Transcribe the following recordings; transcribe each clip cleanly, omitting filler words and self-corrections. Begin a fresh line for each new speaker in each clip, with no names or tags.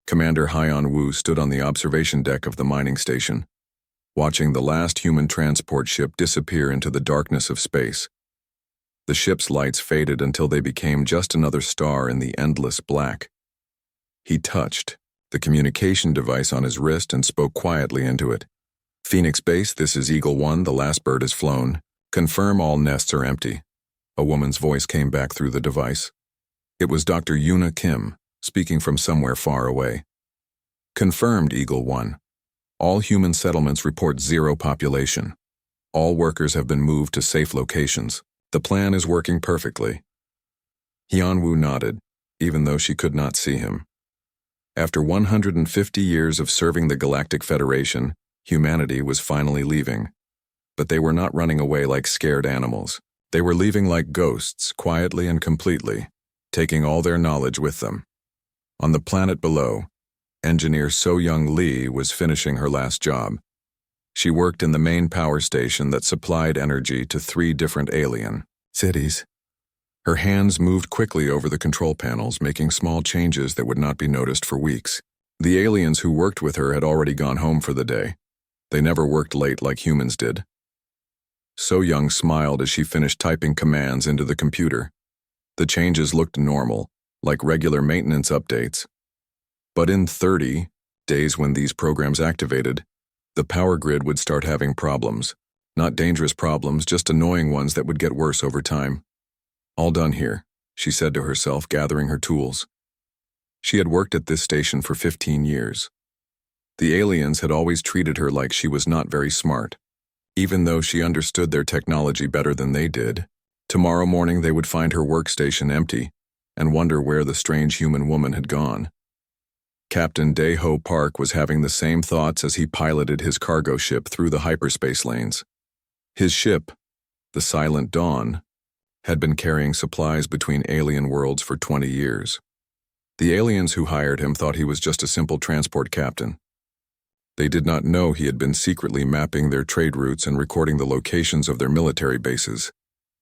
Commander Haiyan Wu stood on the observation deck of the mining station, watching the last human transport ship disappear into the darkness of space. The ship's lights faded until they became just another star in the endless black. He touched the communication device on his wrist and spoke quietly into it. "Phoenix Base, this is Eagle 1, the last bird has flown. Confirm all nests are empty." A woman's voice came back through the device. It was Dr. Yuna Kim, speaking from somewhere far away. "Confirmed, Eagle 1. All human settlements report 0 population. All workers have been moved to safe locations. The plan is working perfectly." Haiyan-Wu nodded, even though she could not see him. After 150 years of serving the Galactic Federation, humanity was finally leaving. But they were not running away like scared animals. They were leaving like ghosts, quietly and completely, taking all their knowledge with them. On the planet below, engineer So-Young Lee was finishing her last job. She worked in the main power station that supplied energy to 3 different alien cities. Her hands moved quickly over the control panels, making small changes that would not be noticed for weeks. The aliens who worked with her had already gone home for the day. They never worked late like humans did. So-Young smiled as she finished typing commands into the computer. The changes looked normal, like regular maintenance updates. But in 30 days when these programs activated, the power grid would start having problems. Not dangerous problems, just annoying ones that would get worse over time. "All done here," she said to herself, gathering her tools. She had worked at this station for 15 years. The aliens had always treated her like she was not very smart. Even though she understood their technology better than they did, tomorrow morning they would find her workstation empty and wonder where the strange human woman had gone. Captain Dae-Ho Park was having the same thoughts as he piloted his cargo ship through the hyperspace lanes. His ship, the Silent Dawn, had been carrying supplies between alien worlds for 20 years. The aliens who hired him thought he was just a simple transport captain. They did not know he had been secretly mapping their trade routes and recording the locations of their military bases.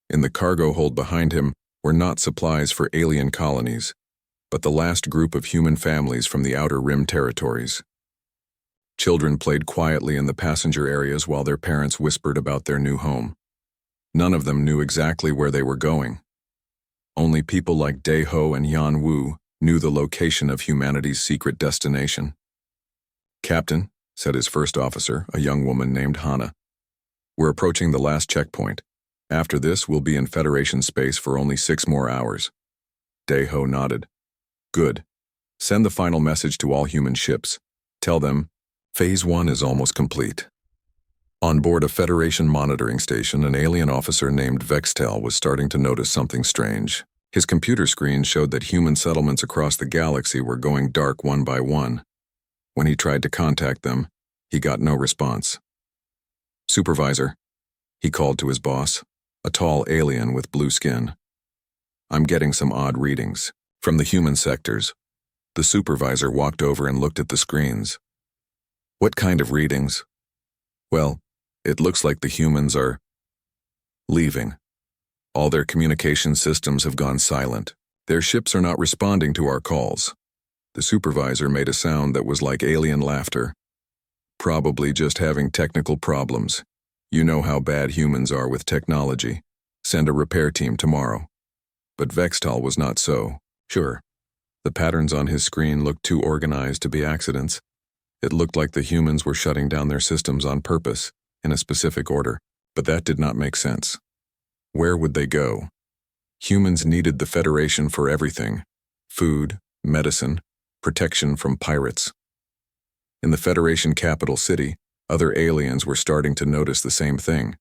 In the cargo hold behind him were not supplies for alien colonies, but the last group of human families from the Outer Rim territories. Children played quietly in the passenger areas while their parents whispered about their new home. None of them knew exactly where they were going. Only people like Dae-Ho and Yan-Wu knew the location of humanity's secret destination. "Captain," said his first officer, a young woman named Hana, "we're approaching the last checkpoint. After this, we'll be in Federation space for only 6 more hours." Dae-Ho nodded. "Good. Send the final message to all human ships. Tell them, Phase 1 is almost complete." On board a Federation monitoring station, an alien officer named Vextel was starting to notice something strange. His computer screen showed that human settlements across the galaxy were going dark one by one. When he tried to contact them, he got no response. "Supervisor," he called to his boss, a tall alien with blue skin. "I'm getting some odd readings from the human sectors." The supervisor walked over and looked at the screens. "What kind of readings?" "Well, it looks like the humans are leaving. All their communication systems have gone silent. Their ships are not responding to our calls." The supervisor made a sound that was like alien laughter. "Probably just having technical problems. You know how bad humans are with technology. Send a repair team tomorrow." But Vextal was not so sure. The patterns on his screen looked too organized to be accidents. It looked like the humans were shutting down their systems on purpose, in a specific order, but that did not make sense. Where would they go? Humans needed the Federation for everything: food, medicine, protection from pirates. In the Federation capital city, other aliens were starting to notice the same thing.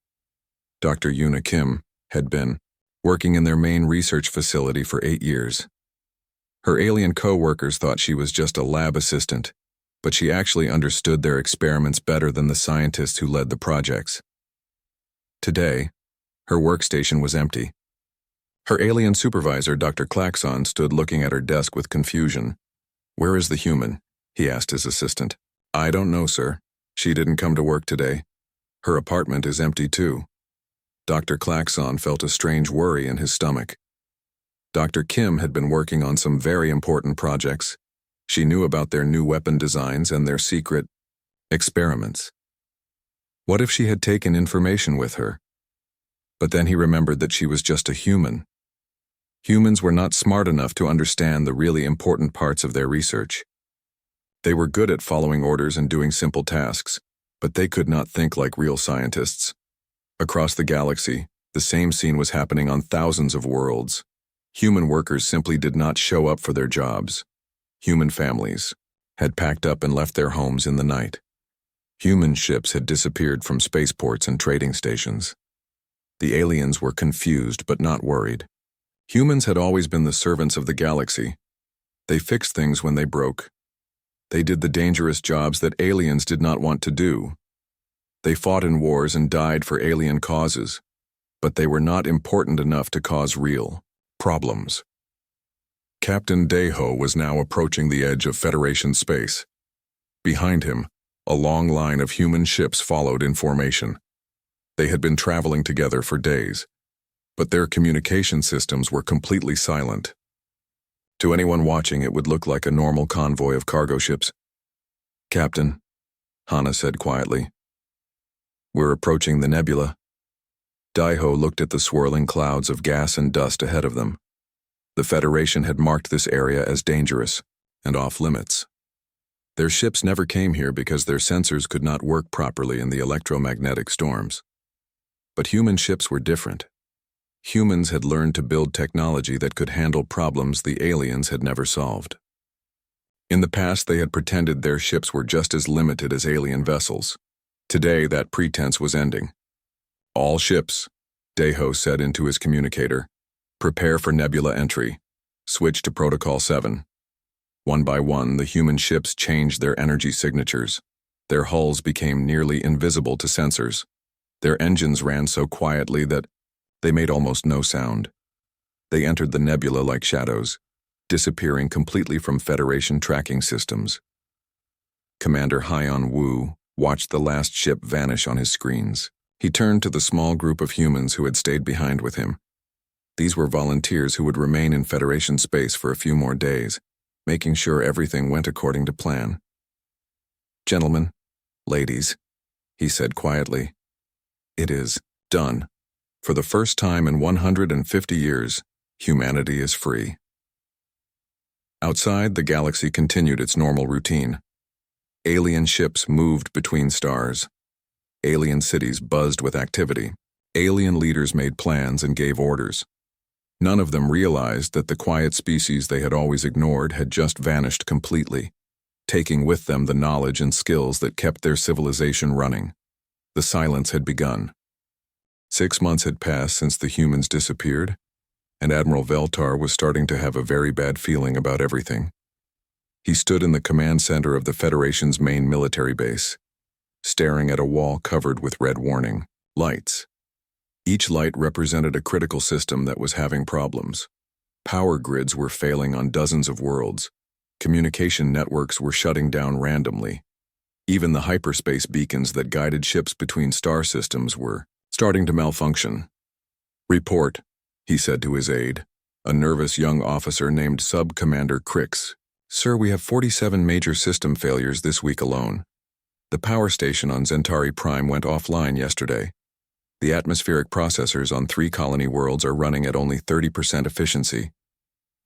Dr. Yuna Kim had been working in their main research facility for 8 years. Her alien co-workers thought she was just a lab assistant, but she actually understood their experiments better than the scientists who led the projects. Today, her workstation was empty. Her alien supervisor, Dr. Klaxon, stood looking at her desk with confusion. "Where is the human?" he asked his assistant. "I don't know, sir. She didn't come to work today. Her apartment is empty too." Dr. Klaxon felt a strange worry in his stomach. Dr. Kim had been working on some very important projects. She knew about their new weapon designs and their secret experiments. What if she had taken information with her? But then he remembered that she was just a human. Humans were not smart enough to understand the really important parts of their research. They were good at following orders and doing simple tasks, but they could not think like real scientists. Across the galaxy, the same scene was happening on thousands of worlds. Human workers simply did not show up for their jobs. Human families had packed up and left their homes in the night. Human ships had disappeared from spaceports and trading stations. The aliens were confused but not worried. Humans had always been the servants of the galaxy. They fixed things when they broke. They did the dangerous jobs that aliens did not want to do. They fought in wars and died for alien causes, but they were not important enough to cause real problems. Captain Deho was now approaching the edge of Federation space. Behind him, a long line of human ships followed in formation. They had been traveling together for days, but their communication systems were completely silent. To anyone watching, it would look like a normal convoy of cargo ships. "Captain," Hana said quietly, "we're approaching the nebula." Daiho looked at the swirling clouds of gas and dust ahead of them. The Federation had marked this area as dangerous and off-limits. Their ships never came here because their sensors could not work properly in the electromagnetic storms. But human ships were different. Humans had learned to build technology that could handle problems the aliens had never solved. In the past, they had pretended their ships were just as limited as alien vessels. Today, that pretense was ending. "All ships," Deho said into his communicator, "prepare for nebula entry. Switch to Protocol 7. One by one, the human ships changed their energy signatures. Their hulls became nearly invisible to sensors. Their engines ran so quietly that they made almost no sound. They entered the nebula like shadows, disappearing completely from Federation tracking systems. Commander Haiyan Wu watched the last ship vanish on his screens. He turned to the small group of humans who had stayed behind with him. These were volunteers who would remain in Federation space for a few more days, making sure everything went according to plan. "Gentlemen, ladies," he said quietly, "it is done. For the first time in 150 years, humanity is free." Outside, the galaxy continued its normal routine. Alien ships moved between stars. Alien cities buzzed with activity. Alien leaders made plans and gave orders. None of them realized that the quiet species they had always ignored had just vanished completely, taking with them the knowledge and skills that kept their civilization running. The silence had begun. 6 months had passed since the humans disappeared, and Admiral Veltar was starting to have a very bad feeling about everything. He stood in the command center of the Federation's main military base, staring at a wall covered with red warning lights. Each light represented a critical system that was having problems. Power grids were failing on dozens of worlds. Communication networks were shutting down randomly. Even the hyperspace beacons that guided ships between star systems were starting to malfunction. "Report," he said to his aide, a nervous young officer named Sub-Commander Crix. "Sir, we have 47 major system failures this week alone. The power station on Zentari Prime went offline yesterday. The atmospheric processors on 3 colony worlds are running at only 30% efficiency.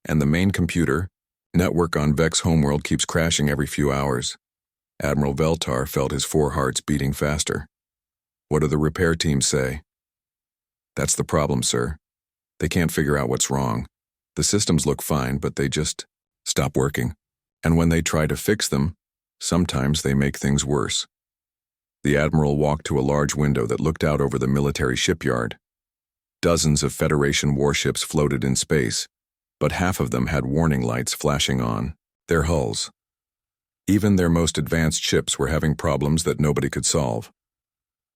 And the main computer network on Vex homeworld keeps crashing every few hours." Admiral Veltar felt his 4 hearts beating faster. "What do the repair teams say?" "That's the problem, sir. They can't figure out what's wrong. The systems look fine, but they just stop working. And when they try to fix them, sometimes they make things worse." The Admiral walked to a large window that looked out over the military shipyard. Dozens of Federation warships floated in space, but half of them had warning lights flashing on their hulls. Even their most advanced ships were having problems that nobody could solve.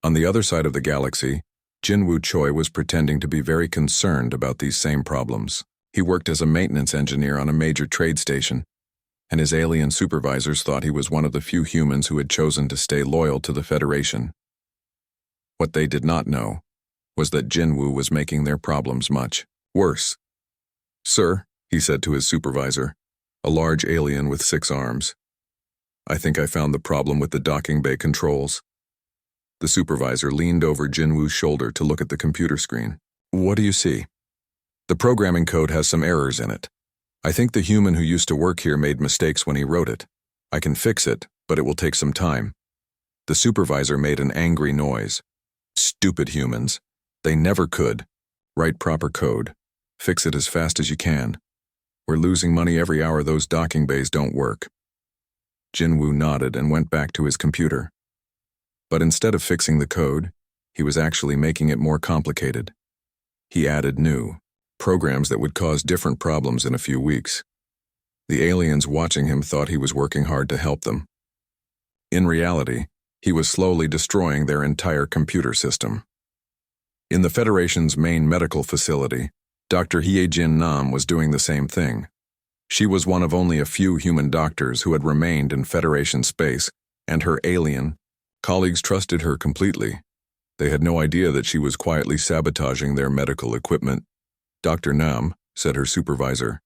On the other side of the galaxy, Jinwoo Choi was pretending to be very concerned about these same problems. He worked as a maintenance engineer on a major trade station, and his alien supervisors thought he was one of the few humans who had chosen to stay loyal to the Federation. What they did not know was that Jinwoo was making their problems much worse. "Sir," he said to his supervisor, a large alien with 6 arms. I think I found the problem with the docking bay controls. The supervisor leaned over Jinwoo's shoulder to look at the computer screen. What do you see? The programming code has some errors in it. I think the human who used to work here made mistakes when he wrote it. I can fix it, but it will take some time. The supervisor made an angry noise. Stupid humans. They never could. Write proper code. Fix it as fast as you can. We're losing money every hour those docking bays don't work. Jinwoo nodded and went back to his computer. But instead of fixing the code, he was actually making it more complicated. He added new programs that would cause different problems in a few weeks. The aliens watching him thought he was working hard to help them. In reality, he was slowly destroying their entire computer system. In the Federation's main medical facility, Dr. Hyejin Nam was doing the same thing. She was one of only a few human doctors who had remained in Federation space, and her alien colleagues trusted her completely. They had no idea that she was quietly sabotaging their medical equipment. Dr. Nam, said her supervisor,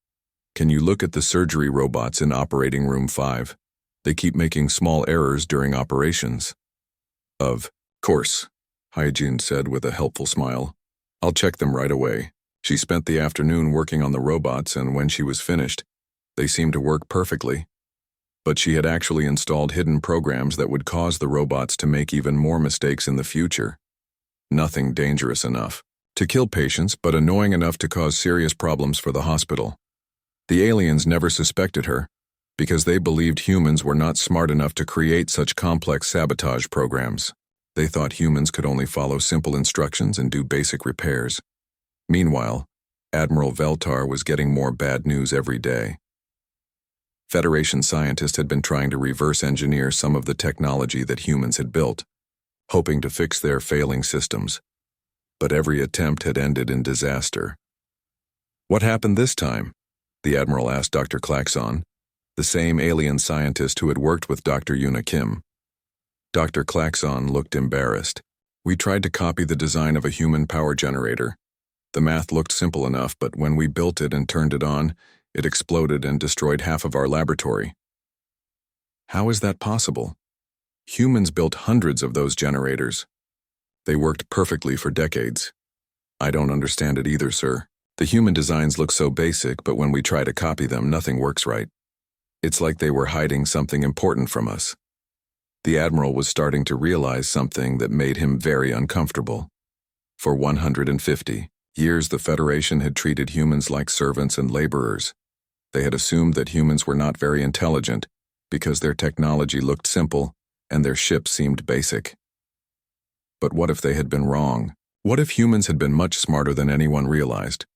can you look at the surgery robots in operating room 5? They keep making small errors during operations. Of course, Hyejin said with a helpful smile. I'll check them right away. She spent the afternoon working on the robots, and when she was finished, they seemed to work perfectly. But she had actually installed hidden programs that would cause the robots to make even more mistakes in the future. Nothing dangerous enough to kill patients, but annoying enough to cause serious problems for the hospital. The aliens never suspected her, because they believed humans were not smart enough to create such complex sabotage programs. They thought humans could only follow simple instructions and do basic repairs. Meanwhile, Admiral Veltar was getting more bad news every day. Federation scientists had been trying to reverse engineer some of the technology that humans had built, hoping to fix their failing systems. But every attempt had ended in disaster. What happened this time? The Admiral asked Dr. Klaxon, the same alien scientist who had worked with Dr. Yuna Kim. Dr. Klaxon looked embarrassed. We tried to copy the design of a human power generator. The math looked simple enough, but when we built it and turned it on, it exploded and destroyed half of our laboratory. How is that possible? Humans built hundreds of those generators. They worked perfectly for decades. I don't understand it either, sir. The human designs look so basic, but when we try to copy them, nothing works right. It's like they were hiding something important from us. The Admiral was starting to realize something that made him very uncomfortable. For 150 years, the Federation had treated humans like servants and laborers. They had assumed that humans were not very intelligent because their technology looked simple and their ships seemed basic. But what if they had been wrong? What if humans had been much smarter than anyone realized?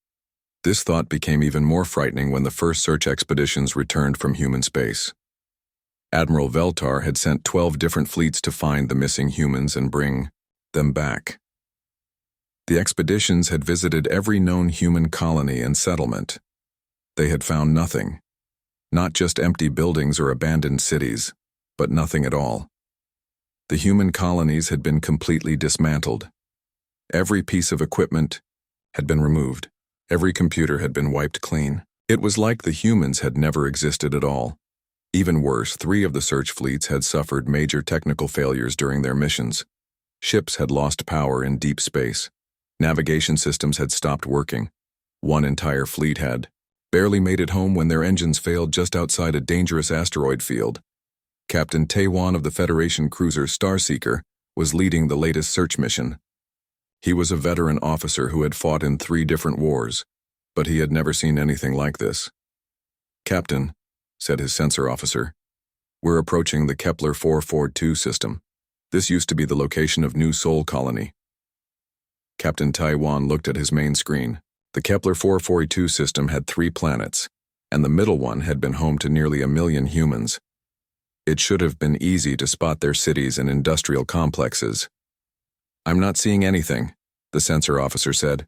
This thought became even more frightening when the first search expeditions returned from human space. Admiral Veltar had sent 12 different fleets to find the missing humans and bring them back. The expeditions had visited every known human colony and settlement. They had found nothing. Not just empty buildings or abandoned cities, but nothing at all. The human colonies had been completely dismantled. Every piece of equipment had been removed. Every computer had been wiped clean. It was like the humans had never existed at all. Even worse, 3 of the search fleets had suffered major technical failures during their missions. Ships had lost power in deep space. Navigation systems had stopped working. One entire fleet had barely made it home when their engines failed just outside a dangerous asteroid field. Captain Taewon of the Federation cruiser Starseeker was leading the latest search mission. He was a veteran officer who had fought in 3 different wars, but he had never seen anything like this. Captain, said his sensor officer, we're approaching the Kepler 442 system. This used to be the location of New Sol Colony. Captain Taewon looked at his main screen. The Kepler 442 system had 3 planets, and the middle one had been home to nearly 1 million humans. It should have been easy to spot their cities and industrial complexes. I'm not seeing anything, the sensor officer said,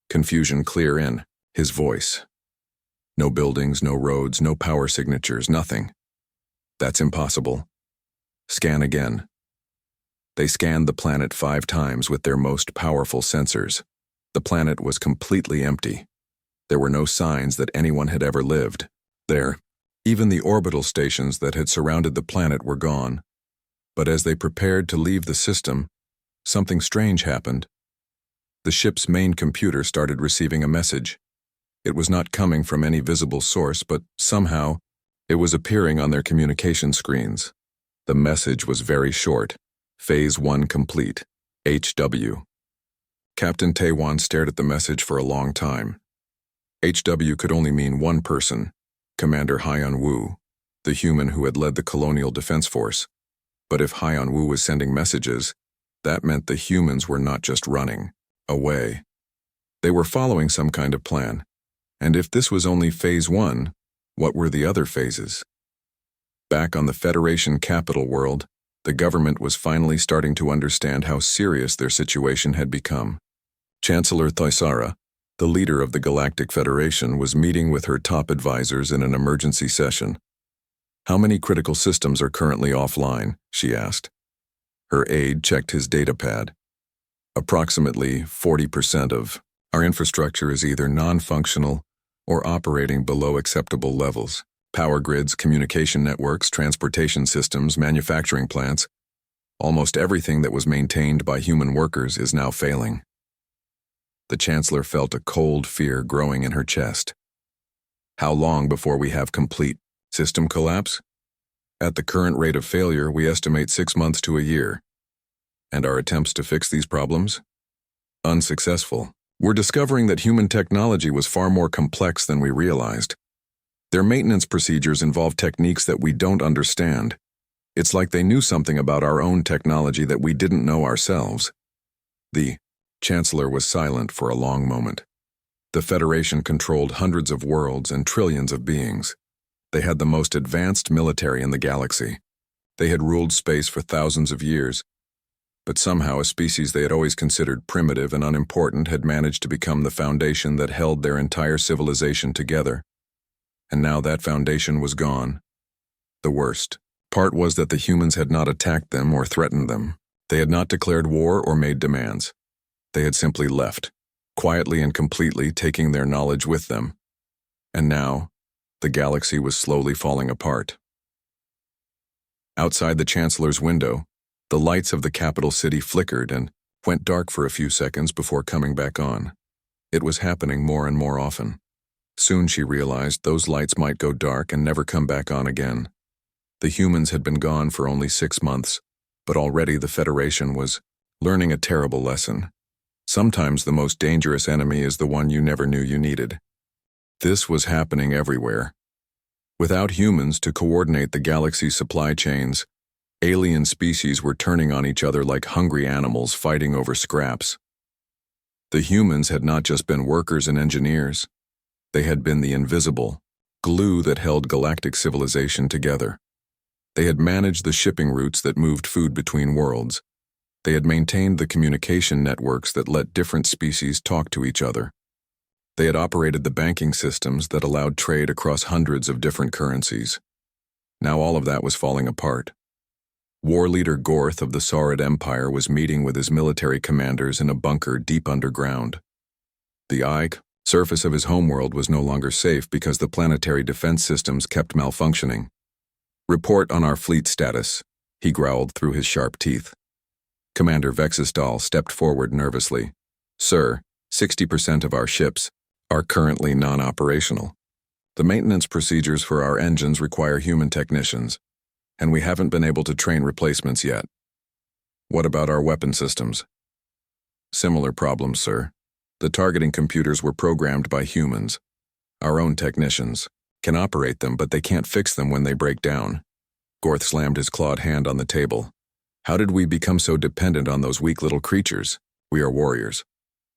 confusion clear in his voice. No buildings, no roads, no power signatures, nothing. That's impossible. Scan again. They scanned the planet 5 times with their most powerful sensors. The planet was completely empty. There were no signs that anyone had ever lived there. Even the orbital stations that had surrounded the planet were gone. But as they prepared to leave the system, something strange happened. The ship's main computer started receiving a message. It was not coming from any visible source, but somehow, it was appearing on their communication screens. The message was very short. Phase 1 complete. HW. Captain Taiwan stared at the message for a long time. HW could only mean one person, Commander Haiyan Wu, the human who had led the Colonial Defense Force. But if Haiyan Wu was sending messages, that meant the humans were not just running away. They were following some kind of plan. And if this was only Phase 1, what were the other phases? Back on the Federation capital world, the government was finally starting to understand how serious their situation had become. Chancellor Thaisara, the leader of the Galactic Federation, was meeting with her top advisors in an emergency session. "How many critical systems are currently offline?" she asked. Her aide checked his datapad. "Approximately 40% of our infrastructure is either non-functional or operating below acceptable levels. Power grids, communication networks, transportation systems, manufacturing plants. Almost everything that was maintained by human workers is now failing." The Chancellor felt a cold fear growing in her chest. "How long before we have complete system collapse?" "At the current rate of failure, we estimate 6 months to a year. And our attempts to fix these problems? Unsuccessful. We're discovering that human technology was far more complex than we realized. Their maintenance procedures involve techniques that we don't understand. It's like they knew something about our own technology that we didn't know ourselves." The Chancellor was silent for a long moment. The Federation controlled hundreds of worlds and trillions of beings. They had the most advanced military in the galaxy. They had ruled space for thousands of years. But somehow a species they had always considered primitive and unimportant had managed to become the foundation that held their entire civilization together. And now that foundation was gone. The worst part was that the humans had not attacked them or threatened them. They had not declared war or made demands. They had simply left, quietly and completely taking their knowledge with them. And now, the galaxy was slowly falling apart. Outside the Chancellor's window, the lights of the capital city flickered and went dark for a few seconds before coming back on. It was happening more and more often. Soon she realized those lights might go dark and never come back on again. The humans had been gone for only 6 months, but already the Federation was learning a terrible lesson. Sometimes the most dangerous enemy is the one you never knew you needed. This was happening everywhere. Without humans to coordinate the galaxy's supply chains, alien species were turning on each other like hungry animals fighting over scraps. The humans had not just been workers and engineers. They had been the invisible glue that held galactic civilization together. They had managed the shipping routes that moved food between worlds. They had maintained the communication networks that let different species talk to each other. They had operated the banking systems that allowed trade across hundreds of different currencies. Now all of that was falling apart. War leader Gorth of the Saurid Empire was meeting with his military commanders in a bunker deep underground. The surface of his homeworld was no longer safe because the planetary defense systems kept malfunctioning. "Report on our fleet status," he growled through his sharp teeth. Commander Vexistal stepped forward nervously. "Sir, 60% of our ships are currently non-operational. The maintenance procedures for our engines require human technicians, and we haven't been able to train replacements yet." "What about our weapon systems?" "Similar problems, sir. The targeting computers were programmed by humans. Our own technicians can operate them, but they can't fix them when they break down." Gorth slammed his clawed hand on the table. "How did we become so dependent on those weak little creatures? We are warriors.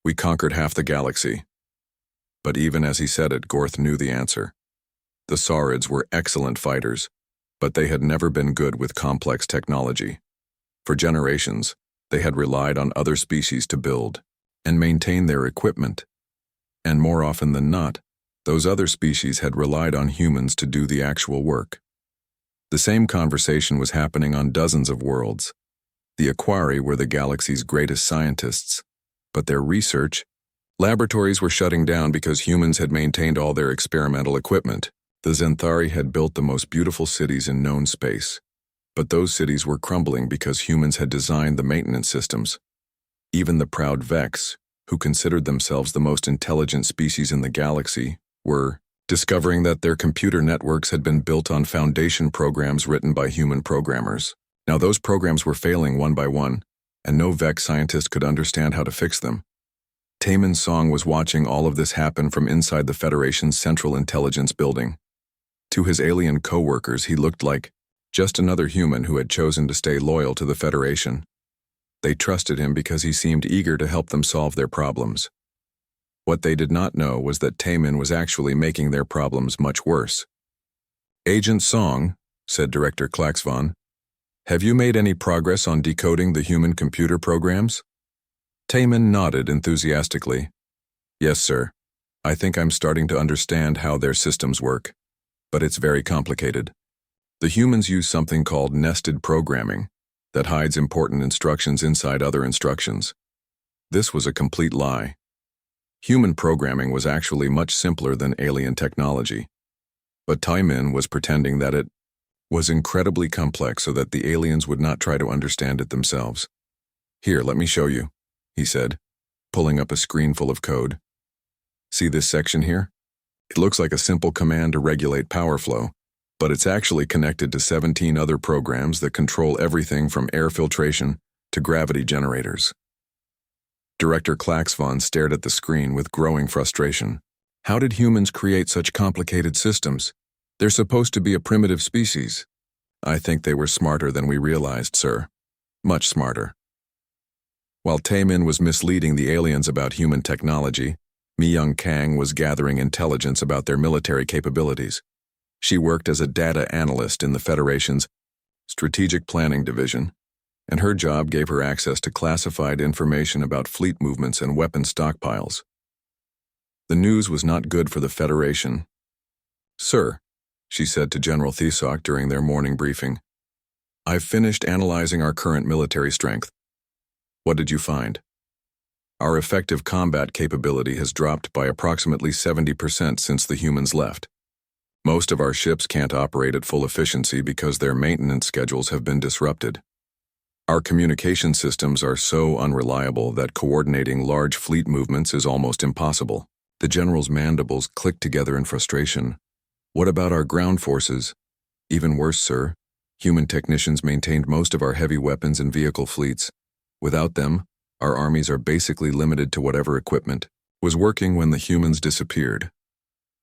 We conquered half the galaxy." But even as he said it, Gorth knew the answer. The Saurids were excellent fighters, but they had never been good with complex technology. For generations, they had relied on other species to build and maintain their equipment. And more often than not, those other species had relied on humans to do the actual work. The same conversation was happening on dozens of worlds. The Aquari were the galaxy's greatest scientists, but their research laboratories were shutting down because humans had maintained all their experimental equipment. The Xanthari had built the most beautiful cities in known space, but those cities were crumbling because humans had designed the maintenance systems. Even the proud Vex, who considered themselves the most intelligent species in the galaxy, were discovering that their computer networks had been built on foundation programs written by human programmers. Now those programs were failing one by one, and no Vex scientist could understand how to fix them. Taemin Song was watching all of this happen from inside the Federation's Central Intelligence Building. To his alien co-workers, he looked like just another human who had chosen to stay loyal to the Federation. They trusted him because he seemed eager to help them solve their problems. What they did not know was that Taemin was actually making their problems much worse. "Agent Song," said Director Klaxvon, "have you made any progress on decoding the human computer programs?" Taemin nodded enthusiastically. "Yes, sir. I think I'm starting to understand how their systems work, but it's very complicated. The humans use something called nested programming that hides important instructions inside other instructions. This was a complete lie. Human programming was actually much simpler than alien technology, but Taemin was pretending that it was incredibly complex so that the aliens would not try to understand it themselves. "Here, let me show you," he said, pulling up a screen full of code. "See this section here? It looks like a simple command to regulate power flow, but it's actually connected to 17 other programs that control everything from air filtration to gravity generators." Director Klaxvon stared at the screen with growing frustration. How did humans create such complicated systems? They're supposed to be a primitive species. "I think they were smarter than we realized, sir. Much smarter." While Taemin was misleading the aliens about human technology, Mi-young Kang was gathering intelligence about their military capabilities. She worked as a data analyst in the Federation's Strategic Planning Division, and her job gave her access to classified information about fleet movements and weapon stockpiles. The news was not good for the Federation. "Sir," she said to General Thesok during their morning briefing, "I've finished analyzing our current military strength. What did you find? Our effective combat capability has dropped by approximately 70% since the humans left. Most of our ships can't operate at full efficiency because their maintenance schedules have been disrupted. Our communication systems are so unreliable that coordinating large fleet movements is almost impossible." The general's mandibles clicked together in frustration. "What about our ground forces?" "Even worse, sir. Human technicians maintained most of our heavy weapons and vehicle fleets. Without them, our armies are basically limited to whatever equipment was working when the humans disappeared."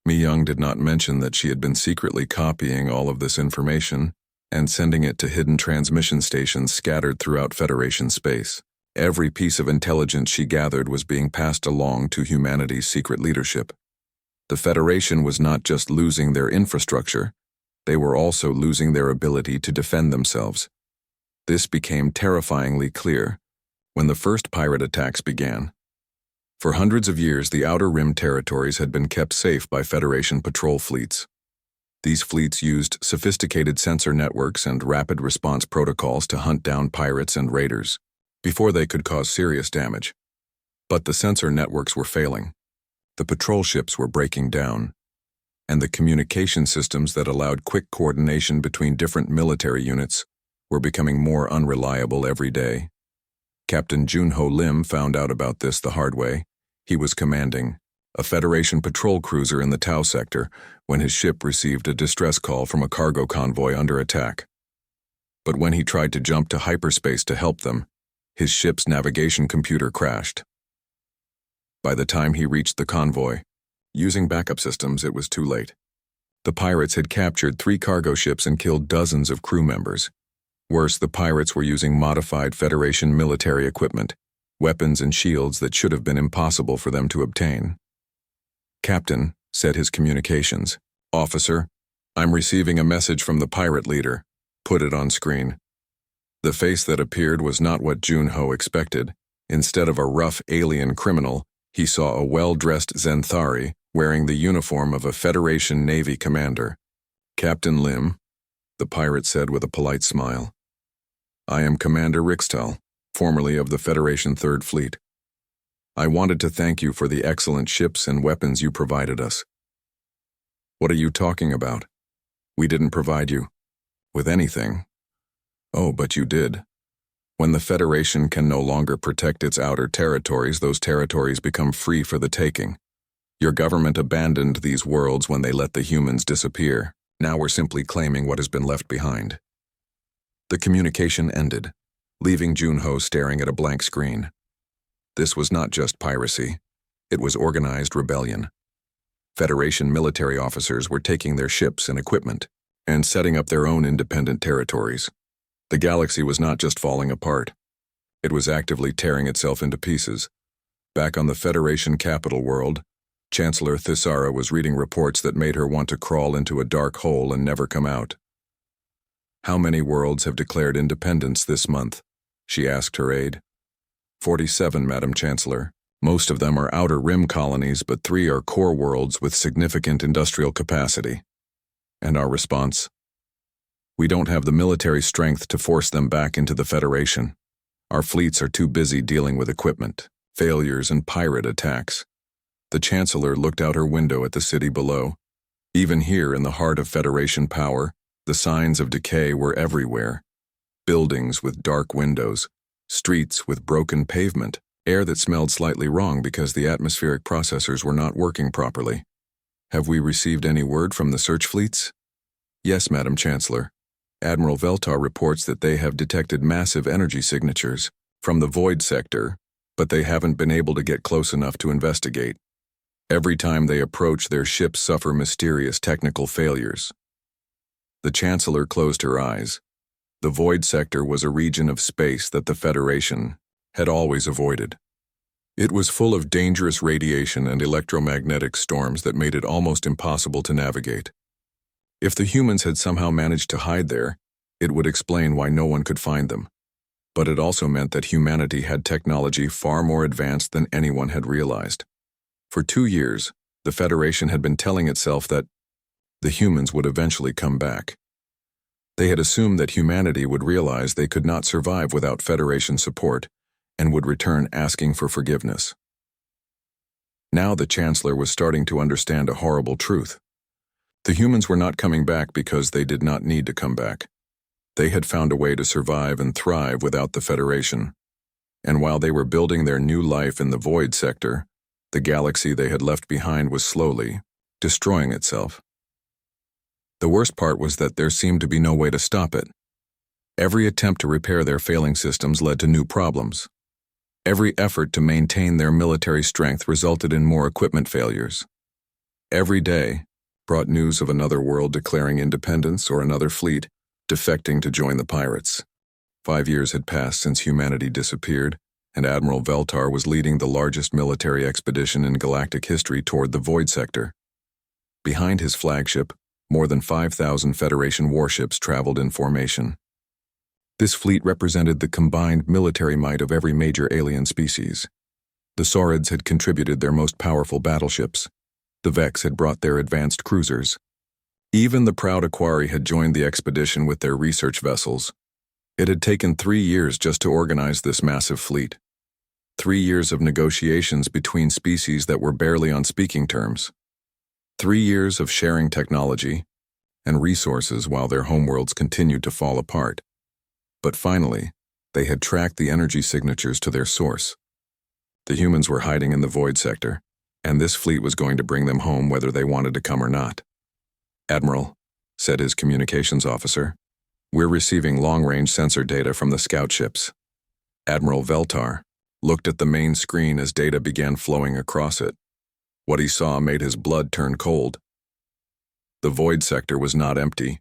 Mi-young did not mention that she had been secretly copying all of this information and sending it to hidden transmission stations scattered throughout Federation space. Every piece of intelligence she gathered was being passed along to humanity's secret leadership. The Federation was not just losing their infrastructure, they were also losing their ability to defend themselves. This became terrifyingly clear when the first pirate attacks began. For hundreds of years, the Outer Rim territories had been kept safe by Federation patrol fleets. These fleets used sophisticated sensor networks and rapid response protocols to hunt down pirates and raiders before they could cause serious damage. But the sensor networks were failing. The patrol ships were breaking down, and the communication systems that allowed quick coordination between different military units were becoming more unreliable every day. Captain Junho Lim found out about this the hard way. He was commanding a Federation patrol cruiser in the Tau sector when his ship received a distress call from a cargo convoy under attack. But when he tried to jump to hyperspace to help them, his ship's navigation computer crashed. By the time he reached the convoy, using backup systems, it was too late. The pirates had captured 3 cargo ships and killed dozens of crew members. Worse, the pirates were using modified Federation military equipment, weapons and shields that should have been impossible for them to obtain. "Captain," said his communications. "Officer, I'm receiving a message from the pirate leader." Put it on screen. The face that appeared was not what Junho expected. Instead of a rough alien criminal, he saw a well-dressed Xanthari wearing the uniform of a Federation Navy commander. "Captain Lim," the pirate said with a polite smile. "I am Commander Rixtal, formerly of the Federation Third Fleet. I wanted to thank you for the excellent ships and weapons you provided us. What are you talking about? We didn't provide you with anything. Oh, but you did. When the Federation can no longer protect its outer territories, those territories become free for the taking. Your government abandoned these worlds when they let the humans disappear. Now we're simply claiming what has been left behind. The communication ended, leaving Junho staring at a blank screen. This was not just piracy. It was organized rebellion. Federation military officers were taking their ships and equipment and setting up their own independent territories. The galaxy was not just falling apart. It was actively tearing itself into pieces. Back on the Federation capital world, Chancellor Thisara was reading reports that made her want to crawl into a dark hole and never come out. How many worlds have declared independence this month? She asked her aide. 47, Madam Chancellor. Most of them are outer rim colonies, but 3 are core worlds with significant industrial capacity. And our response? We don't have the military strength to force them back into the Federation. Our fleets are too busy dealing with equipment, failures, and pirate attacks. The Chancellor looked out her window at the city below. Even here in the heart of Federation power, the signs of decay were everywhere. Buildings with dark windows, streets with broken pavement, air that smelled slightly wrong because the atmospheric processors were not working properly. Have we received any word from the search fleets? Yes, Madam Chancellor. Admiral Veltar reports that they have detected massive energy signatures from the void sector, but they haven't been able to get close enough to investigate. Every time they approach, their ships suffer mysterious technical failures. The Chancellor closed her eyes. The void sector was a region of space that the Federation had always avoided. It was full of dangerous radiation and electromagnetic storms that made it almost impossible to navigate. If the humans had somehow managed to hide there, it would explain why no one could find them. But it also meant that humanity had technology far more advanced than anyone had realized. For 2 years, the Federation had been telling itself that the humans would eventually come back. They had assumed that humanity would realize they could not survive without Federation support and would return asking for forgiveness. Now the Chancellor was starting to understand a horrible truth. The humans were not coming back because they did not need to come back. They had found a way to survive and thrive without the Federation. And while they were building their new life in the void sector, the galaxy they had left behind was slowly destroying itself. The worst part was that there seemed to be no way to stop it. Every attempt to repair their failing systems led to new problems. Every effort to maintain their military strength resulted in more equipment failures. Every day brought news of another world declaring independence or another fleet defecting to join the pirates. 5 years had passed since humanity disappeared, and Admiral Veltar was leading the largest military expedition in galactic history toward the void sector. Behind his flagship, more than 5,000 Federation warships traveled in formation. This fleet represented the combined military might of every major alien species. The Saurids had contributed their most powerful battleships. The Vex had brought their advanced cruisers. Even the proud Aquari had joined the expedition with their research vessels. It had taken 3 years just to organize this massive fleet. 3 years of negotiations between species that were barely on speaking terms. 3 years of sharing technology and resources while their homeworlds continued to fall apart. But finally, they had tracked the energy signatures to their source. The humans were hiding in the void sector, and this fleet was going to bring them home whether they wanted to come or not. Admiral, said his communications officer, we're receiving long-range sensor data from the scout ships. Admiral Veltar looked at the main screen as data began flowing across it. What he saw made his blood turn cold. The void sector was not empty.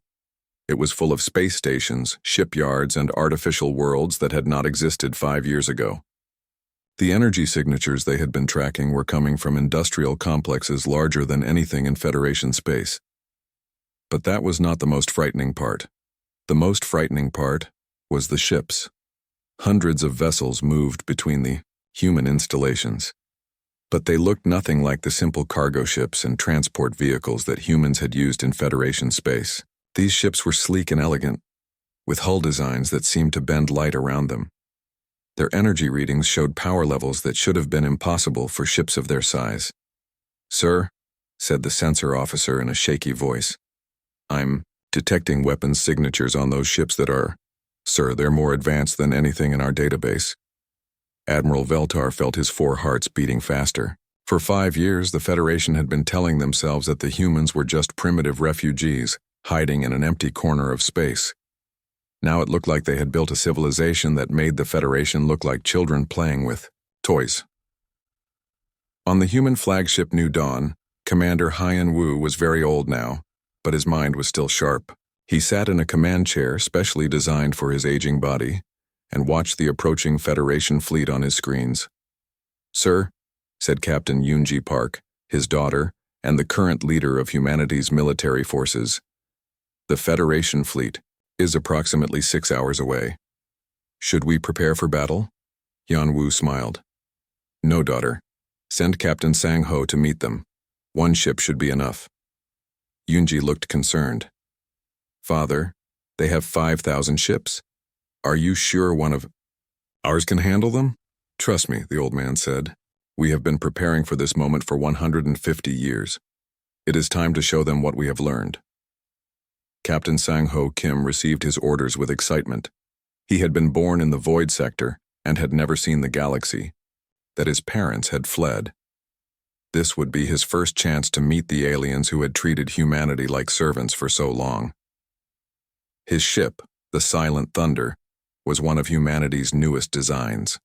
It was full of space stations, shipyards, and artificial worlds that had not existed 5 years ago. The energy signatures they had been tracking were coming from industrial complexes larger than anything in Federation space. But that was not the most frightening part. The most frightening part was the ships. Hundreds of vessels moved between the human installations. But they looked nothing like the simple cargo ships and transport vehicles that humans had used in Federation space. These ships were sleek and elegant, with hull designs that seemed to bend light around them. Their energy readings showed power levels that should have been impossible for ships of their size. Sir, said the sensor officer in a shaky voice. I'm detecting weapons signatures on those ships that are... Sir, they're more advanced than anything in our database. Admiral Veltar felt his 4 hearts beating faster. For 5 years, the Federation had been telling themselves that the humans were just primitive refugees, hiding in an empty corner of space. Now it looked like they had built a civilization that made the Federation look like children playing with toys. On the human flagship New Dawn, Commander Hyan Wu was very old now, but his mind was still sharp. He sat in a command chair specially designed for his aging body and watched the approaching Federation fleet on his screens. Sir, said Captain Yoonji Park, his daughter, and the current leader of humanity's military forces, the Federation fleet is approximately 6 hours away. Should we prepare for battle? Yan Wu smiled. No, daughter. Send Captain Sang Ho to meet them. 1 ship should be enough. Yoonji looked concerned. Father, they have 5,000 ships. Are you sure one of ours can handle them? Trust me, the old man said. We have been preparing for this moment for 150 years. It is time to show them what we have learned. Captain Sang Ho Kim received his orders with excitement. He had been born in the void sector and had never seen the galaxy. That his parents had fled. This would be his first chance to meet the aliens who had treated humanity like servants for so long. His ship, the Silent Thunder, was one of humanity's newest designs.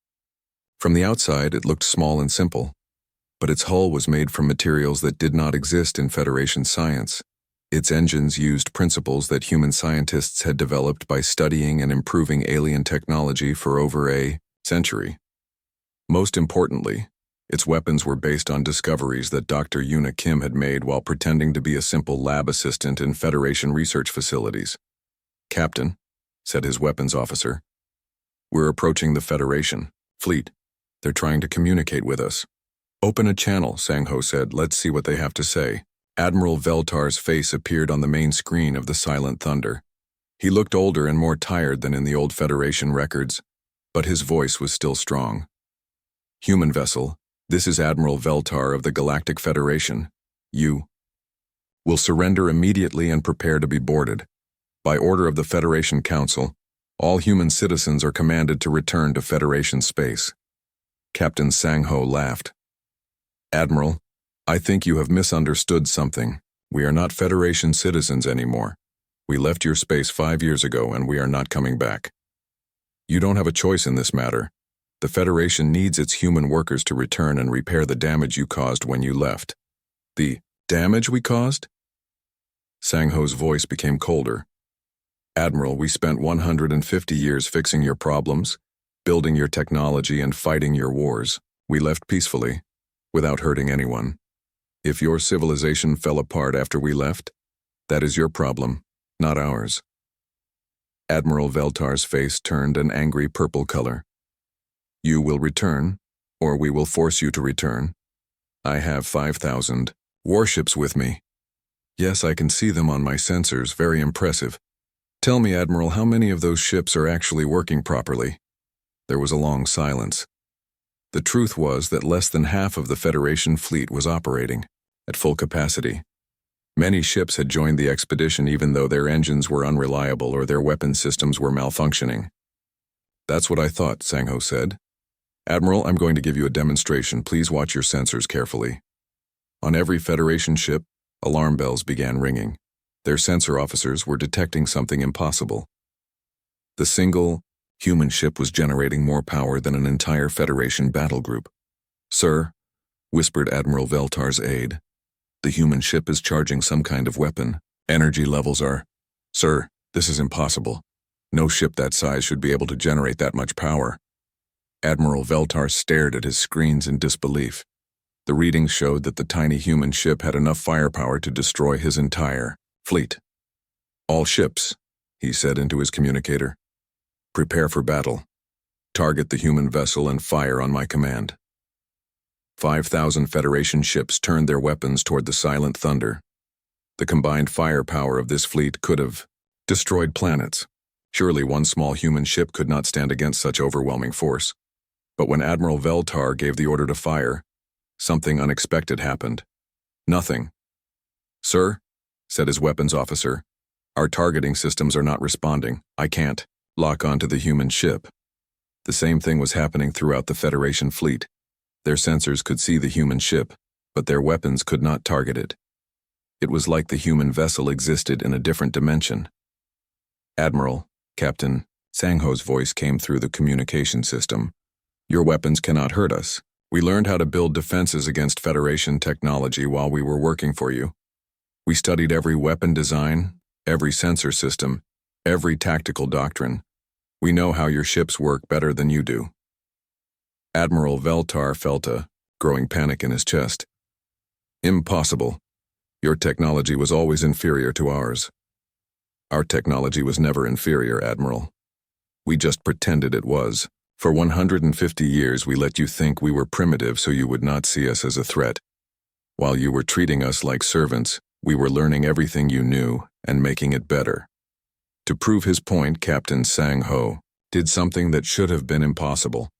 From the outside, it looked small and simple, but its hull was made from materials that did not exist in Federation science. Its engines used principles that human scientists had developed by studying and improving alien technology for over a century. Most importantly, its weapons were based on discoveries that Dr. Yuna Kim had made while pretending to be a simple lab assistant in Federation research facilities. Captain, said his weapons officer, we're approaching the Federation fleet. They're trying to communicate with us. Open a channel, Sang Ho said. Let's see what they have to say. Admiral Veltar's face appeared on the main screen of the Silent Thunder. He looked older and more tired than in the old Federation records, but his voice was still strong. Human vessel, this is Admiral Veltar of the Galactic Federation. You will surrender immediately and prepare to be boarded. By order of the Federation Council, all human citizens are commanded to return to Federation space. Captain Sang Ho laughed. Admiral, I think you have misunderstood something. We are not Federation citizens anymore. We left your space 5 years ago and we are not coming back. You don't have a choice in this matter. The Federation needs its human workers to return and repair the damage you caused when you left. The damage we caused? Sang Ho's voice became colder. Admiral, we spent 150 years fixing your problems, building your technology, and fighting your wars. We left peacefully, without hurting anyone. If your civilization fell apart after we left, that is your problem, not ours. Admiral Veltar's face turned an angry purple color. You will return, or we will force you to return. I have 5,000 warships with me. Yes, I can see them on my sensors, very impressive. Tell me, Admiral, how many of those ships are actually working properly? There was a long silence. The truth was that less than half of the Federation fleet was operating at full capacity. Many ships had joined the expedition even though their engines were unreliable or their weapon systems were malfunctioning. That's what I thought, Sang Ho said. Admiral, I'm going to give you a demonstration. Please watch your sensors carefully. On every Federation ship, alarm bells began ringing. Their sensor officers were detecting something impossible. The single human ship was generating more power than an entire Federation battle group. Sir, whispered Admiral Veltar's aide, the human ship is charging some kind of weapon. Energy levels are... Sir, this is impossible. No ship that size should be able to generate that much power. Admiral Veltar stared at his screens in disbelief. The readings showed that the tiny human ship had enough firepower to destroy his entire fleet. All ships, he said into his communicator. Prepare for battle. Target the human vessel and fire on my command. 5,000 Federation ships turned their weapons toward the Silent Thunder. The combined firepower of this fleet could have destroyed planets. Surely one small human ship could not stand against such overwhelming force. But when Admiral Veltar gave the order to fire, something unexpected happened. Nothing, "Sir," said his weapons officer, "our targeting systems are not responding. I can't lock onto the human ship." The same thing was happening throughout the Federation fleet. Their sensors could see the human ship, but their weapons could not target it. It was like the human vessel existed in a different dimension. "Admiral," Captain Sangho's voice came through the communication system. "Your weapons cannot hurt us. We learned how to build defenses against Federation technology while we were working for you. We studied every weapon design, every sensor system, every tactical doctrine. We know how your ships work better than you do." Admiral Veltar felt a growing panic in his chest. "Impossible. Your technology was always inferior to ours." "Our technology was never inferior, Admiral. We just pretended it was. For 150 years we let you think we were primitive so you would not see us as a threat. While you were treating us like servants, we were learning everything you knew and making it better." To prove his point, Captain Sang-ho did something that should have been impossible.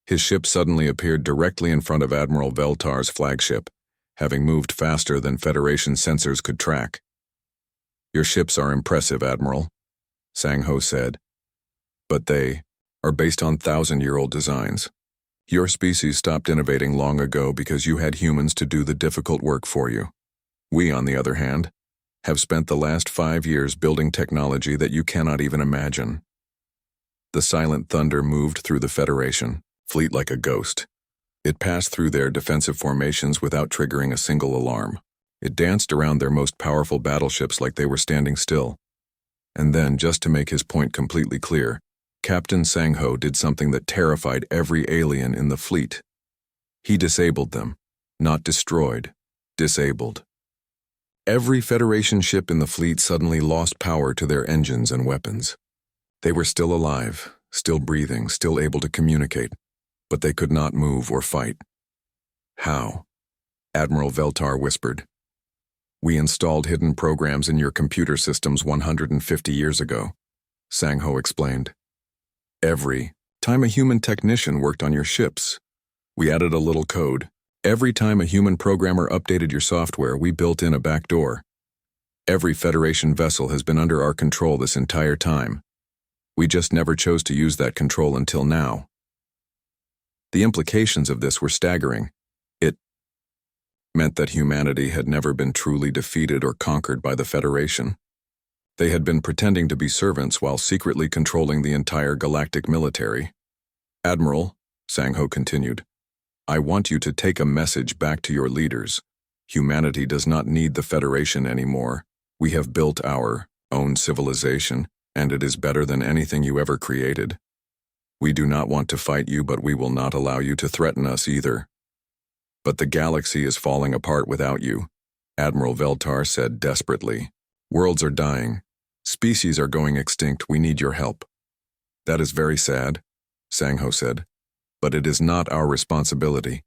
His ship suddenly appeared directly in front of Admiral Veltar's flagship, having moved faster than Federation sensors could track. "Your ships are impressive, Admiral," Sang-ho said, "but they are based on 1,000-year-old designs. Your species stopped innovating long ago because you had humans to do the difficult work for you. We, on the other hand, have spent the last 5 years building technology that you cannot even imagine." The silent thunder moved through the Federation fleet like a ghost. It passed through their defensive formations without triggering a single alarm. It danced around their most powerful battleships like they were standing still. And then, just to make his point completely clear, Captain Sang-ho did something that terrified every alien in the fleet. He disabled them, not destroyed, disabled. Every Federation ship in the fleet suddenly lost power to their engines and weapons. They were still alive, still breathing, still able to communicate, but they could not move or fight. "How?" Admiral Veltar whispered. "We installed hidden programs in your computer systems 150 years ago," Sang-ho explained. "Every time a human technician worked on your ships, we added a little code. Every time a human programmer updated your software, we built in a backdoor. Every Federation vessel has been under our control this entire time. We just never chose to use that control until now." The implications of this were staggering. It meant that humanity had never been truly defeated or conquered by the Federation. They had been pretending to be servants while secretly controlling the entire galactic military. "Admiral," Sang-ho continued, "I want you to take a message back to your leaders. Humanity does not need the Federation anymore. We have built our own civilization, and it is better than anything you ever created. We do not want to fight you, but we will not allow you to threaten us either. But the galaxy is falling apart without you," Admiral Veltar said desperately. "Worlds are dying. Species are going extinct. We need your help." "That is very sad," Sang-ho said, "but it is not our responsibility.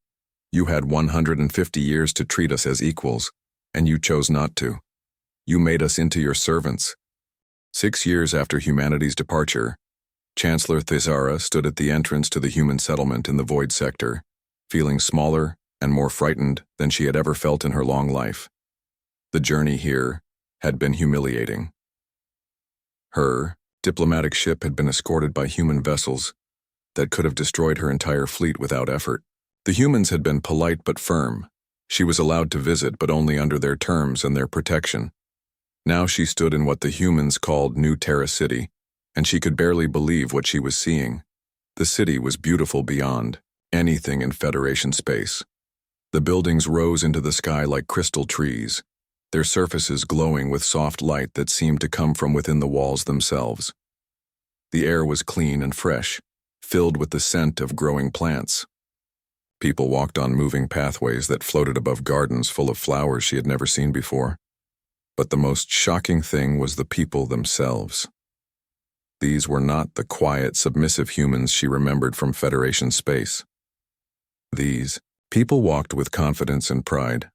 You had 150 years to treat us as equals, and you chose not to. You made us into your servants." 6 years after humanity's departure, Chancellor Thizara stood at the entrance to the human settlement in the Void Sector, feeling smaller and more frightened than she had ever felt in her long life. The journey here had been humiliating. Her diplomatic ship had been escorted by human vessels that could have destroyed her entire fleet without effort. The humans had been polite but firm. She was allowed to visit, but only under their terms and their protection. Now she stood in what the humans called New Terra City, and she could barely believe what she was seeing. The city was beautiful beyond anything in Federation space. The buildings rose into the sky like crystal trees, their surfaces glowing with soft light that seemed to come from within the walls themselves. The air was clean and fresh, filled with the scent of growing plants. People walked on moving pathways that floated above gardens full of flowers she had never seen before. But the most shocking thing was the people themselves. These were not the quiet, submissive humans she remembered from Federation space. These people walked with confidence and pride.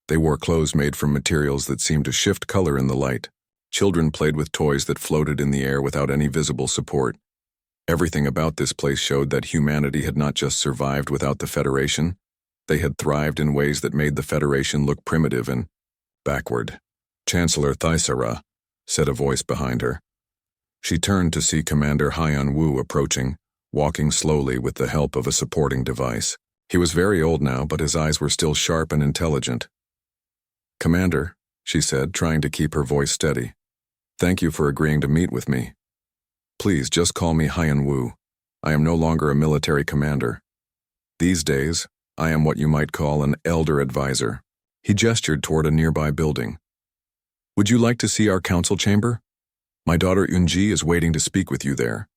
They wore clothes made from materials that seemed to shift color in the light. Children played with toys that floated in the air without any visible support. Everything about this place showed that humanity had not just survived without the Federation, they had thrived in ways that made the Federation look primitive and Backward. Chancellor Thaisara, said a voice behind her. She turned to see Commander Hyun Woo approaching, walking slowly with the help of a supporting device. He was very old now, but his eyes were still sharp and intelligent. "Commander," she said, trying to keep her voice steady. "Thank you for agreeing to meet with me. Please just call me Hyun Woo. I am no longer a military commander. These days, I am what you might call an elder advisor." He gestured toward a nearby building. "Would you like to see our council chamber? My daughter Eunji is waiting to speak with you there."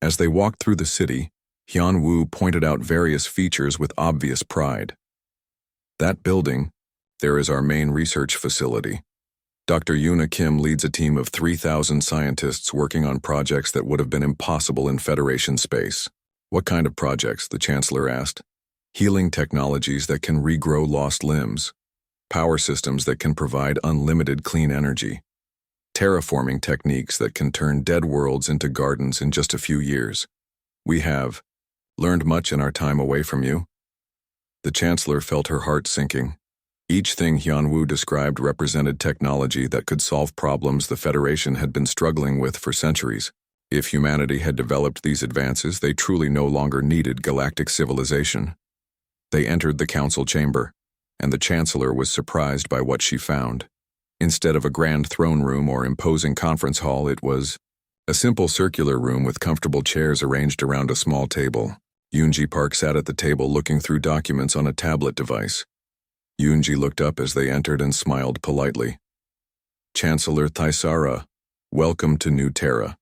As they walked through the city, Hyun Woo pointed out various features with obvious pride. "That building, there is our main research facility. Dr. Yoona Kim leads a team of 3,000 scientists working on projects that would have been impossible in Federation space." "What kind of projects?" the Chancellor asked. "Healing technologies that can regrow lost limbs, power systems that can provide unlimited clean energy, terraforming techniques that can turn dead worlds into gardens in just a few years. We have learned much in our time away from you." The Chancellor felt her heart sinking. Each thing Hyun Woo described represented technology that could solve problems the Federation had been struggling with for centuries. If humanity had developed these advances, they truly no longer needed galactic civilization. They entered the council chamber, and the Chancellor was surprised by what she found. Instead of a grand throne room or imposing conference hall, it was a simple circular room with comfortable chairs arranged around a small table. Yoonji Park sat at the table looking through documents on a tablet device. Yoonji looked up as they entered and smiled politely. "Chancellor Thaisara, welcome to New Terra.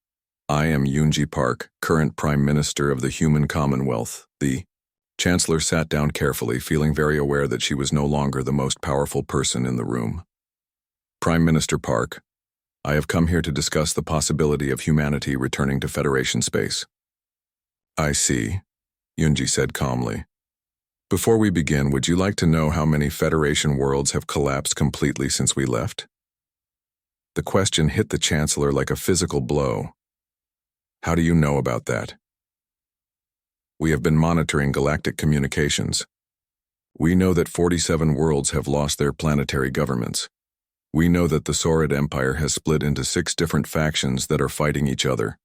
I am Yoonji Park, current Prime Minister of the Human Commonwealth." The Chancellor sat down carefully, feeling very aware that she was no longer the most powerful person in the room. "Prime Minister Park, I have come here to discuss the possibility of humanity returning to Federation space." "I see," Yoonji said calmly. "Before we begin, would you like to know how many Federation worlds have collapsed completely since we left?" The question hit the Chancellor like a physical blow. "How do you know about that?" "We have been monitoring galactic communications. We know that 47 worlds have lost their planetary governments. We know that the Saurid Empire has split into 6 different factions that are fighting each other.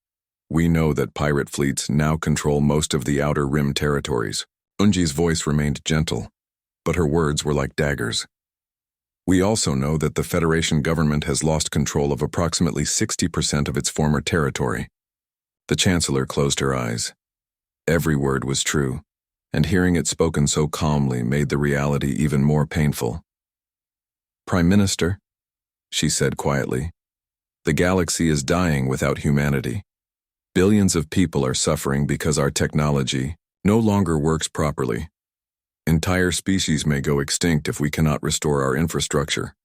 We know that pirate fleets now control most of the Outer Rim territories." Eunji's voice remained gentle, but her words were like daggers. "We also know that the Federation government has lost control of approximately 60% of its former territory." The Chancellor closed her eyes. Every word was true, and hearing it spoken so calmly made the reality even more painful. "Prime Minister," she said quietly, "the galaxy is dying without humanity. Billions of people are suffering because our technology no longer works properly. Entire species may go extinct if we cannot restore our infrastructure."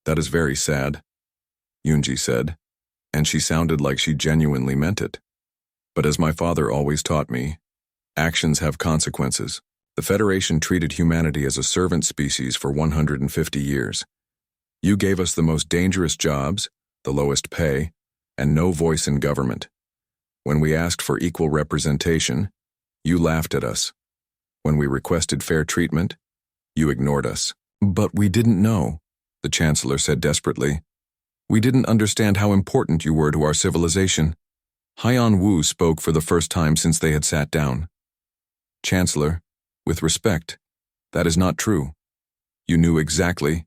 "That is very sad," Yoonji said, and she sounded like she genuinely meant it. "But as my father always taught me, actions have consequences. The Federation treated humanity as a servant species for 150 years. You gave us the most dangerous jobs, the lowest pay, and no voice in government. When we asked for equal representation, you laughed at us. When we requested fair treatment, you ignored us." "But we didn't know," the Chancellor said desperately. "We didn't understand how important you were to our civilization." Hyun Woo spoke for the first time since they had sat down. "Chancellor, with respect, that is not true. You knew exactly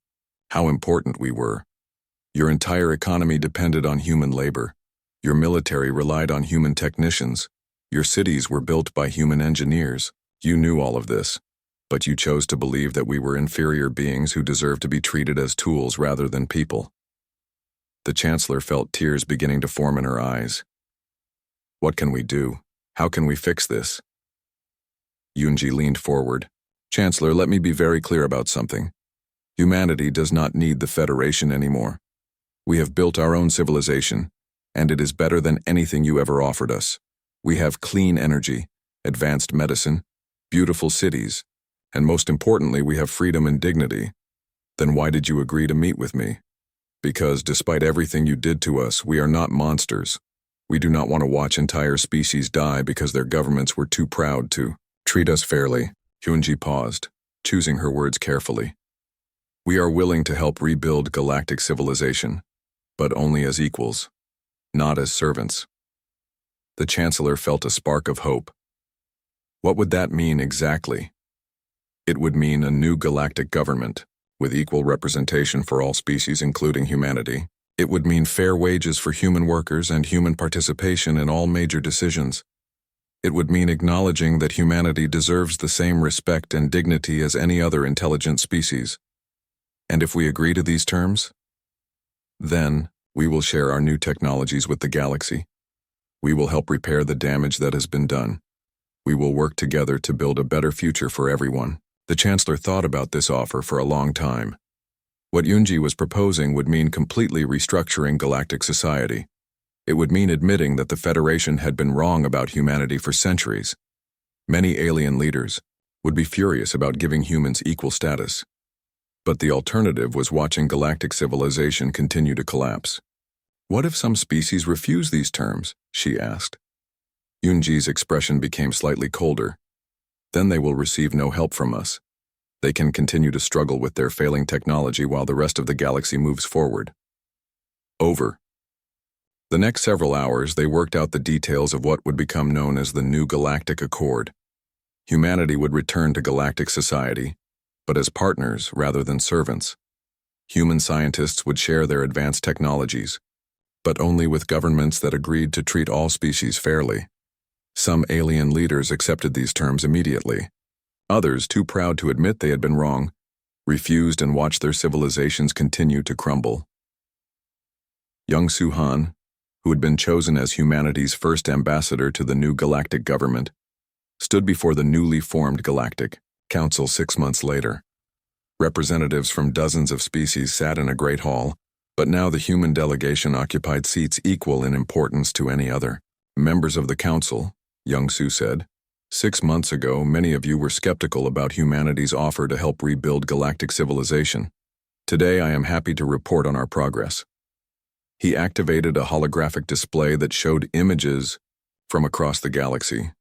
how important we were. Your entire economy depended on human labor. Your military relied on human technicians. Your cities were built by human engineers. You knew all of this, but you chose to believe that we were inferior beings who deserved to be treated as tools rather than people." The Chancellor felt tears beginning to form in her eyes. "What can we do? How can we fix this?" Yoonji leaned forward. "Chancellor, let me be very clear about something. Humanity does not need the Federation anymore. We have built our own civilization, and it is better than anything you ever offered us. We have clean energy, advanced medicine, beautiful cities, and most importantly, we have freedom and dignity. Then why did you agree to meet with me? Because despite everything you did to us, we are not monsters. We do not want to watch entire species die because their governments were too proud to treat us fairly." Hyunji paused, choosing her words carefully. We are willing to help rebuild galactic civilization, but only as equals, not as servants. The Chancellor felt a spark of hope. What would that mean exactly? It would mean a new galactic government, with equal representation for all species including humanity. It would mean fair wages for human workers and human participation in all major decisions. It would mean acknowledging that humanity deserves the same respect and dignity as any other intelligent species. And if we agree to these terms, then we will share our new technologies with the galaxy. We will help repair the damage that has been done. We will work together to build a better future for everyone. The Chancellor thought about this offer for a long time. What Yunji was proposing would mean completely restructuring galactic society. It would mean admitting that the Federation had been wrong about humanity for centuries. Many alien leaders would be furious about giving humans equal status. But the alternative was watching galactic civilization continue to collapse. What if some species refuse these terms? She asked. Yunji's expression became slightly colder. Then they will receive no help from us. They can continue to struggle with their failing technology while the rest of the galaxy moves forward. Over. The next several hours, they worked out the details of what would become known as the New Galactic Accord. Humanity would return to galactic society, but as partners rather than servants. Human scientists would share their advanced technologies, but only with governments that agreed to treat all species fairly. Some alien leaders accepted these terms immediately. Others, too proud to admit they had been wrong, refused and watched their civilizations continue to crumble. Young Su-Han, who had been chosen as humanity's first ambassador to the new galactic government, stood before the newly formed Galactic Council 6 months later. Representatives from dozens of species sat in a great hall, but now the human delegation occupied seats equal in importance to any other. Members of the council, Young Su said, 6 months ago, many of you were skeptical about humanity's offer to help rebuild galactic civilization. Today, I am happy to report on our progress. He activated a holographic display that showed images from across the galaxy.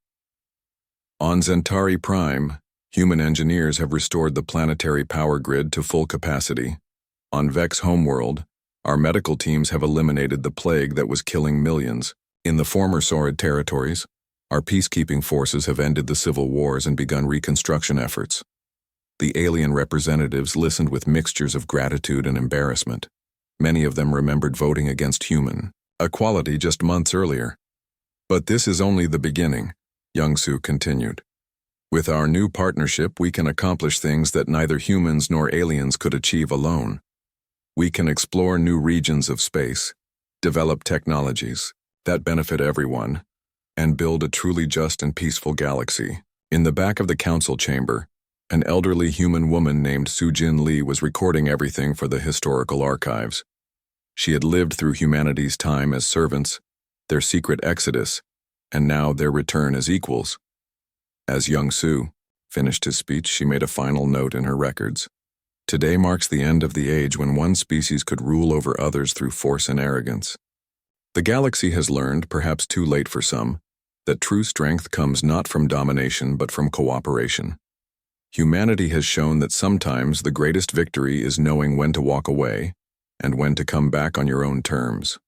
On Zentari Prime, human engineers have restored the planetary power grid to full capacity. On Vex homeworld, our medical teams have eliminated the plague that was killing millions. In the former Saurid territories, our peacekeeping forces have ended the civil wars and begun reconstruction efforts. The alien representatives listened with mixtures of gratitude and embarrassment. Many of them remembered voting against human equality just months earlier. But this is only the beginning, Young Su continued. With our new partnership, we can accomplish things that neither humans nor aliens could achieve alone. We can explore new regions of space, develop technologies that benefit everyone, and build a truly just and peaceful galaxy. In the back of the council chamber, an elderly human woman named Sujin Lee was recording everything for the historical archives. She had lived through humanity's time as servants, their secret exodus, and now their return as equals. As Young Su finished his speech, she made a final note in her records. Today marks the end of the age when one species could rule over others through force and arrogance. The galaxy has learned, perhaps too late for some, that true strength comes not from domination but from cooperation. Humanity has shown that sometimes the greatest victory is knowing when to walk away and when to come back on your own terms.